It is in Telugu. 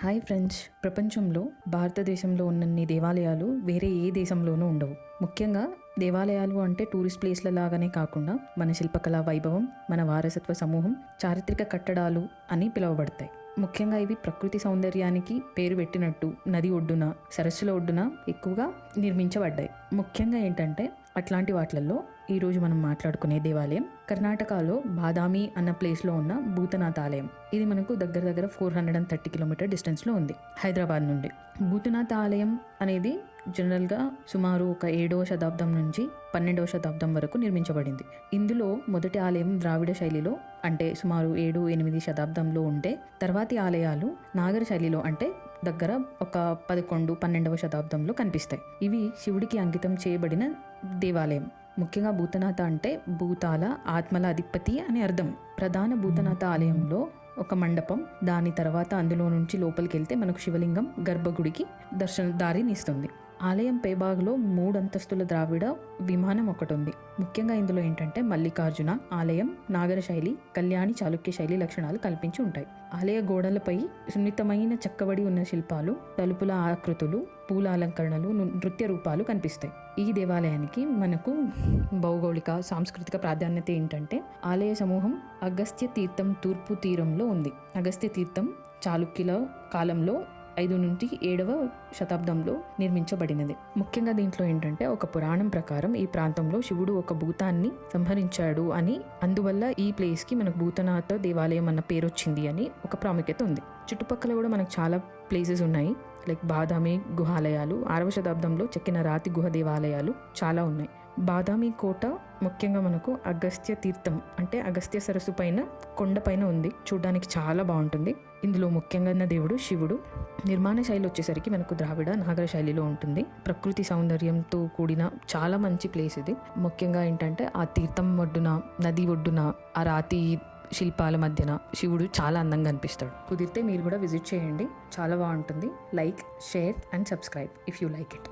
హాయ్ ఫ్రెండ్స్, ప్రపంచంలో భారతదేశంలో ఉన్నన్ని దేవాలయాలు వేరే ఏ దేశంలోనూ ఉండవు. ముఖ్యంగా దేవాలయాలు అంటే టూరిస్ట్ ప్లేస్ల లాగానే కాకుండా మన శిల్పకళా వైభవం, మన వారసత్వ సమూహం, చారిత్రక కట్టడాలు అని పిలువబడతాయి. ముఖ్యంగా ఇవి ప్రకృతి సౌందర్యానికి పేరు పెట్టినట్టు నది ఒడ్డున, సరస్సుల ఒడ్డున ఎక్కువగా నిర్మించబడ్డాయి. ముఖ్యంగా ఏంటంటే అట్లాంటి వాటిల్లో ఈరోజు మనం మాట్లాడుకునే దేవాలయం కర్ణాటకలో బాదామి అన్న ప్లేస్లో ఉన్న భూతనాథ ఆలయం. ఇది మనకు దగ్గర 430 కిలోమీటర్ డిస్టెన్స్లో ఉంది హైదరాబాద్ నుండి. భూతనాథ ఆలయం అనేది జనరల్గా సుమారు ఒక 7వ శతాబ్దం నుంచి 12వ శతాబ్దం వరకు నిర్మించబడింది. ఇందులో మొదటి ఆలయం ద్రావిడ శైలిలో అంటే సుమారు 7-8 శతాబ్దంలో ఉంటే తర్వాతి ఆలయాలు నాగర శైలిలో అంటే దగ్గర ఒక 11-12వ శతాబ్దంలో కనిపిస్తాయి. ఇవి శివుడికి అంకితం చేయబడిన దేవాలయం. ముఖ్యంగా భూతనాథ అంటే భూతాల ఆత్మల అధిపతి అని అర్థం. ప్రధాన భూతనాథ ఆలయంలో ఒక మండపం, దాని తర్వాత అందులో నుంచి లోపలికి వెళ్తే మనకు శివలింగం గర్భగుడికి దర్శన దారిని ఇస్తుంది. ఆలయం పైభాగంలో 3 అంతస్తుల ద్రావిడ విమానం ఒకటి ఉంది. ముఖ్యంగా ఇందులో ఏంటంటే మల్లికార్జున ఆలయం, నాగర శైలి, కళ్యాణి చాళుక్య శైలి లక్షణాలు కల్పించి ఉంటాయి. ఆలయ గోడలపై సున్నితమైన చెక్కబడి ఉన్న శిల్పాలు, తలుపుల ఆకృతులు, పూల అలంకరణలు, నృత్య రూపాలు కనిపిస్తాయి. ఈ దేవాలయానికి మనకు భౌగోళిక సాంస్కృతిక ప్రాధాన్యత ఏంటంటే ఆలయ సమూహం అగస్త్య తీర్థం తూర్పు తీరంలో ఉంది. అగస్త్య తీర్థం చాళుక్యుల కాలంలో 5-7వ శతాబ్దంలో నిర్మించబడినది. ముఖ్యంగా దీంట్లో ఏంటంటే ఒక పురాణం ప్రకారం ఈ ప్రాంతంలో శివుడు ఒక భూతాన్ని సంహరించాడు అని, అందువల్ల ఈ ప్లేస్కి మనకు భూతనాథ దేవాలయం అన్న పేరు వచ్చింది అని ఒక ప్రాముఖ్యత ఉంది. చుట్టుపక్కల కూడా మనకు చాలా ప్లేసెస్ ఉన్నాయి. లైక్ బాదామి గుహాలయాలు, 6వ శతాబ్దంలో చెక్కిన రాతి గుహ దేవాలయాలు చాలా ఉన్నాయి. బాదామి కోట ముఖ్యంగా మనకు అగస్త్య తీర్థం అంటే అగస్త్య సరస్సు పైన కొండపైన ఉంది. చూడడానికి చాలా బాగుంటుంది. ఇందులో ముఖ్యంగా దేవుడు శివుడు. నిర్మాణ శైలి వచ్చేసరికి మనకు ద్రావిడ నాగర శైలిలో ఉంటుంది. ప్రకృతి సౌందర్యంతో కూడిన చాలా మంచి ప్లేస్ ఇది. ముఖ్యంగా ఏంటంటే ఆ తీర్థం ఒడ్డున, నది ఒడ్డున, ఆ రాతి శిల్పాల మధ్యన శివుడు చాలా అందంగా అనిపిస్తాడు. కుదిరితే మీరు కూడా విజిట్ చేయండి, చాలా బాగుంటుంది. Like, share and subscribe if you like it.